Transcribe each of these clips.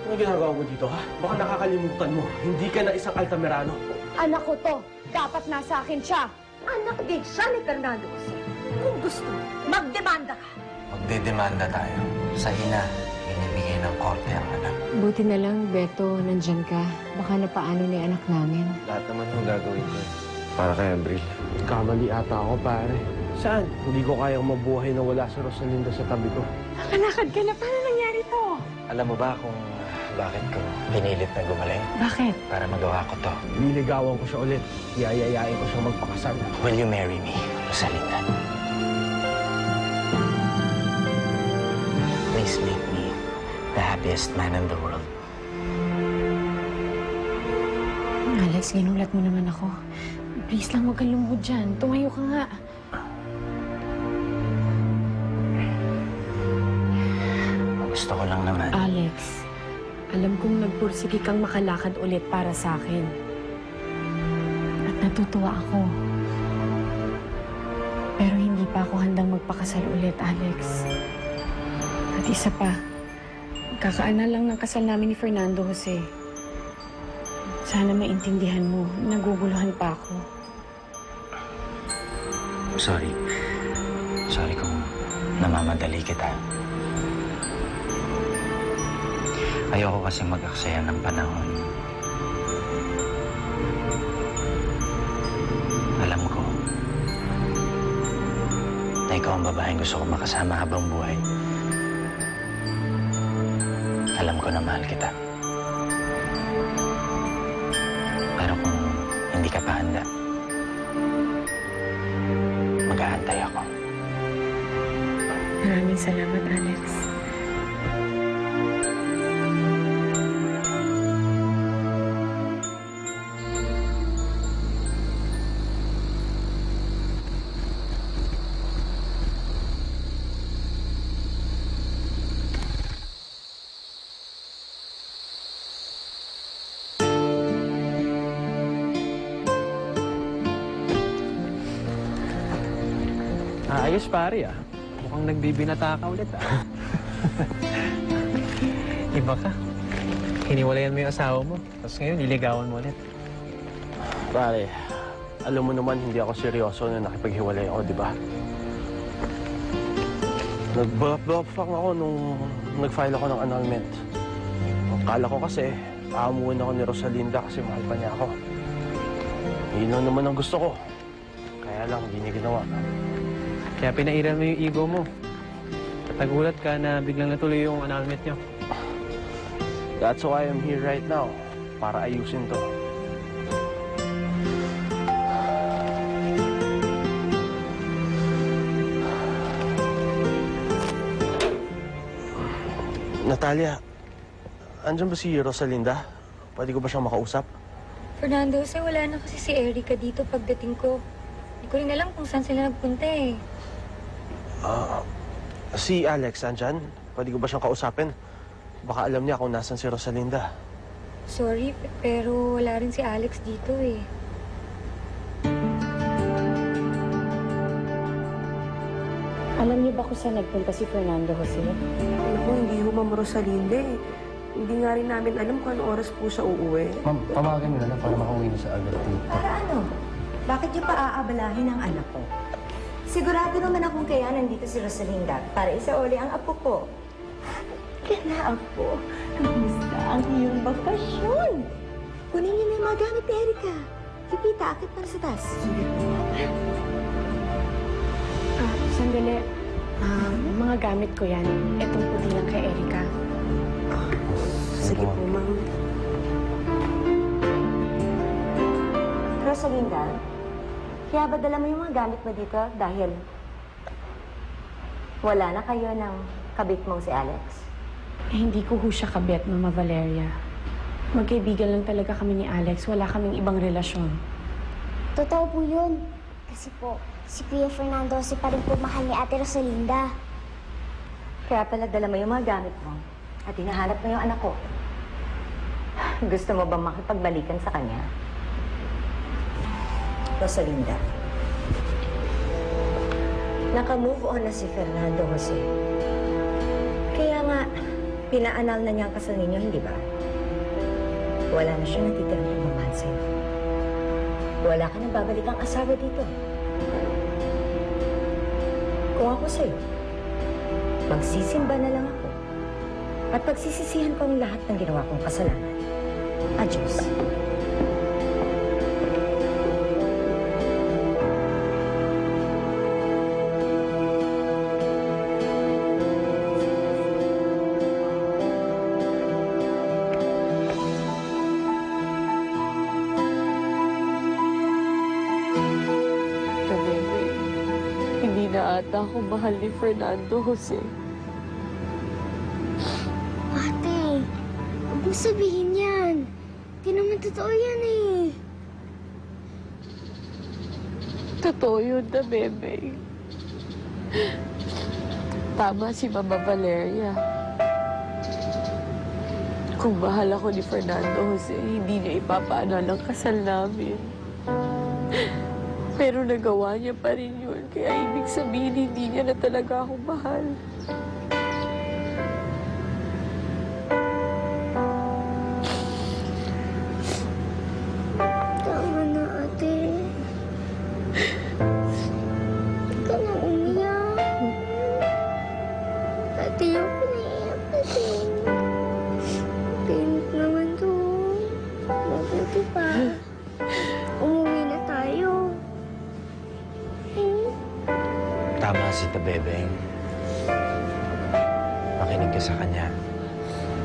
Ano ginagawa mo dito, ha? Baka nakakalimutan mo, hindi ka na isang Altamirano. Anak ko to. Dapat nasa akin siya. Anak din siya ni Fernando Jose. Kung gusto, magdemanda ka. Magdedemanda tayo. Sa ina, binibigay ng korte ang anak. Buti na lang, Beto, nandyan ka. Baka napaano na yung anak namin. Lahat naman yung gagawin ko. Para kay Abril. Kamali ata ako, pare. Saan? Hindi ko kayang mabuhay na wala si Rosalinda sa tabi ko. Nakalakad ka na. Paano nangyari to? Alam mo ba kung bakit ko pinilit na gumaling? Bakit? Para magawa ko to. Liligawan ko siya ulit. Yayayain ko siyang magpakasal. Will you marry me, Rosalinda? Please make me the happiest man in the world. Alex, ginulat mo naman ako. Please lang, huwag kang lumuhod dyan. Tumayo ka nga. Gusto ko lang naman. Alex, alam kong nagpursige kang makalakad ulit para sa akin. At natutuwa ako. Pero hindi pa ako handang magpakasal ulit, Alex. At isa pa, kakaana lang ng kasal namin ni Fernando Jose. Sana maintindihan mo, naguguluhan pa ako. Sorry. Sorry kung namamadali kita. Ayoko kasi mag-aksaya ng panahon. Alam ko na ikaw ang babaeng gusto ko makasama habang buhay. Alam ko na mahal kita. Pero kung hindi ka pa handa, mag-aantay ako. Maraming salamat, Alex. Ayos, pare, ah. Mukhang nagbibinata ka ulit, ah. Iba ka. Hiniwalayan mo yung asawa mo. Tapos ngayon, niligawan mo ulit. Pare, alam mo naman hindi ako seryoso na nakipaghiwalay ako, di ba? Nag-block ako nung nag-file ako ng annulment. Akala ko kasi, aamuin ako ni Rosalinda kasi mahal pa niya ako. Yun lang naman ang gusto ko. Kaya lang, hindi niya ginawa. Kaya pinairal mo yung ego mo. Nagulat ka na biglang natuloy yung annulment nyo. That's why I'm here right now. Para ayusin to. Natalia, andyan ba si Rosalinda? Pwede ko ba siyang makausap? Fernando, kasi wala na kasi si Erica dito pagdating ko. Hindi ko rin alam kung saan sila nagpunta eh. Si Alex, andyan? Pwede ko ba siyang kausapin? Baka alam niya kung nasan si Rosalinda. Sorry, pero wala rin si Alex dito eh. Alam niyo ba kung saan nagpunta si Fernando Jose? Ako, hindi ho, Ma'am Rosalinda eh. Hindi nga rin namin alam kung anong oras po siya uuwi. Ma'am, tamagan mo na lang para makauwi na sa agad. Para ano? Bakit niyo pa aabalahin ang anak ko? Sigurado naman akong kaya nandito si Rosalinda para isauli ang apo ko. Kaya apo, kamusta ang iyong bakasyon? Kunin niyo na yung mga gamit ni Erica. Lupita, akit para sa taas. Sandali. Mga gamit ko yan. Itong puti lang kay Erica. Sige po, Ma'am. Rosalinda, kaya ba dala mo yung mga gamit mo dito dahil wala na kayo ng kabit mong si Alex? Hindi ko ho siya kabet, Mama Valeria. Magkaibigan lang talaga kami ni Alex. Wala kaming ibang relasyon. Totoo po yun. Kasi po, si Kuya Fernando si pa rin po mahal ni Ate Rosalinda. Kaya pala dala mo yung mga gamit mo at hinahanap mo yung anak ko. Gusto mo bang makipagbalikan sa kanya? Rosalinda, naka-move on na si Fernando Jose. Kaya nga, Pinaanal na niya ang kasal ninyo, hindi ba? Wala na siya natitirang pagmamahal sa'yo. Wala ka nang babalik ang asawa dito. Kung ako sa'yo, magsisimba na lang ako. At pagsisisihan ko ang lahat ng ginawa kong kasalanan. Adios. Hindi na ata ako mahal ni Fernando Jose. Ate, huwag mo sabihin yan. Hindi naman totoo yan eh. Totoo yun na, Bebe. Tama si Mama Valeria. Kung mahal ako ni Fernando Jose, hindi niya ipapaanal ang kasal namin. Pero nagawa niya pa rin yun. Kaya ibig sabihin, hindi niya na talaga ako mahal. Tama na, ate. Huwag ka na umiyak. Ate, ako naiyak kasi. Pinit naman to. Mabuti pa. Umuwi na tayo. Tama si Tabebeng. Makinig ka sa kanya.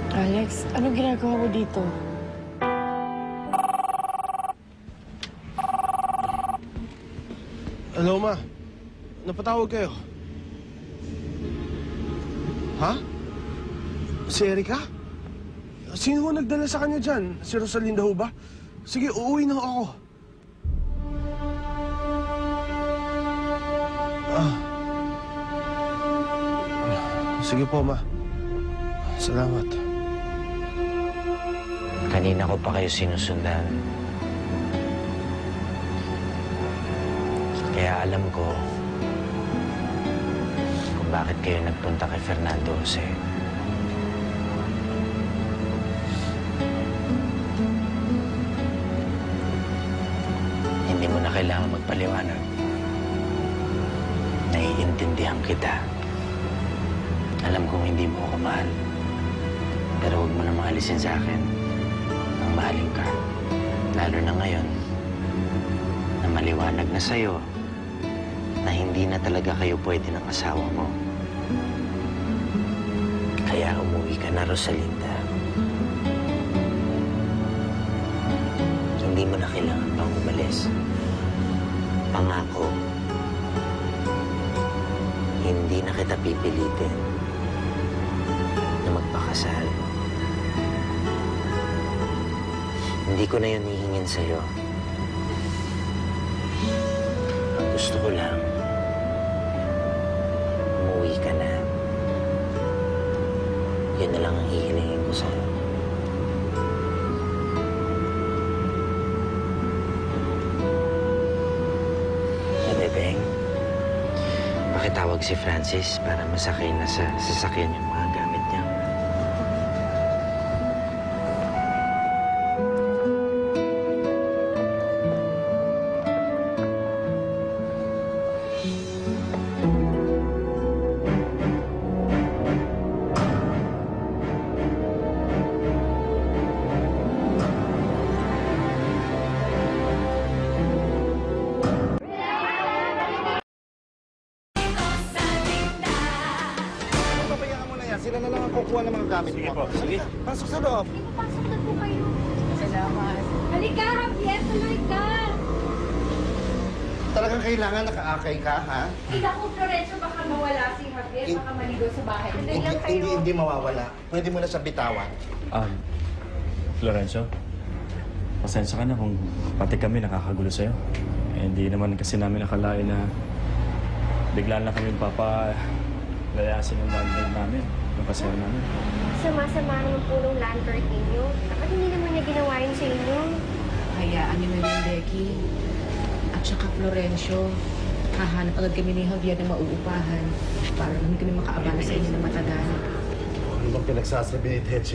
Alex, ano ginagawa mo dito? Hello, Ma. Napatawag kayo. Ha? Si Erika? Sino ho nagdala sa kanya dyan? Si Rosalinda ho ba? Sige, uuwi na ako. Sige po, Ma. Salamat. Kanina ko pa kayo sinusundan. Kaya alam ko kung bakit kayo nagpunta kay Fernando Jose. Hindi mo na kailangan magpaliwanag. Naiintindihan kita. Alam kong hindi mo ako mahal. Pero huwag mo na maalisin sa akin nang mahalin ka. Lalo na ngayon na maliwanag na sa'yo na hindi na talaga kayo pwede ng asawa mo. Kaya umuwi ka na, Rosalinda. Hindi mo na kailangan pang umalis. Pangako, hindi na kita pipilitin na magpakasal. Hindi ko na yun hihingin sa'yo. Ang gusto ko lang, umuwi ka na. Yun na lang ang hihilingin ko sa'yo. Bebeng, pakitawag si Francis para masakay na sa sasakyan yung mga gamit niya. Pabayaan mo na yan. Sila na lang ang kukuha ng mga gamit mo. Sige po. Sige. Pasok sa loob. Pasok na po kayo. Salamat. Halika, Javier. Tuloy ka. Talagang kailangan nakaakay ka, ha? Hindi ako, Florencio, baka mawala si Javier. Baka maligaw sa bahay. Hindi mawawala. Pwede mo na sa bitawan. Lorenzo, pasensya ka na kung pati kami nakakagulo sa'yo. Eh, hindi naman kasi namin nakalain na bigla lang kami papalayasin yung landlord namin, yung kasama namin. Sama-sama naman po ng landlord ninyo. Dapat hindi naman niya ginawa yun sa inyo. Hayaan niyo na yung Becky. At saka Florencio, hahanap agad kami ni Javier na mauupahan para hindi kami makaabala sa inyo na matagal. bang pinagsasabi ni Techi?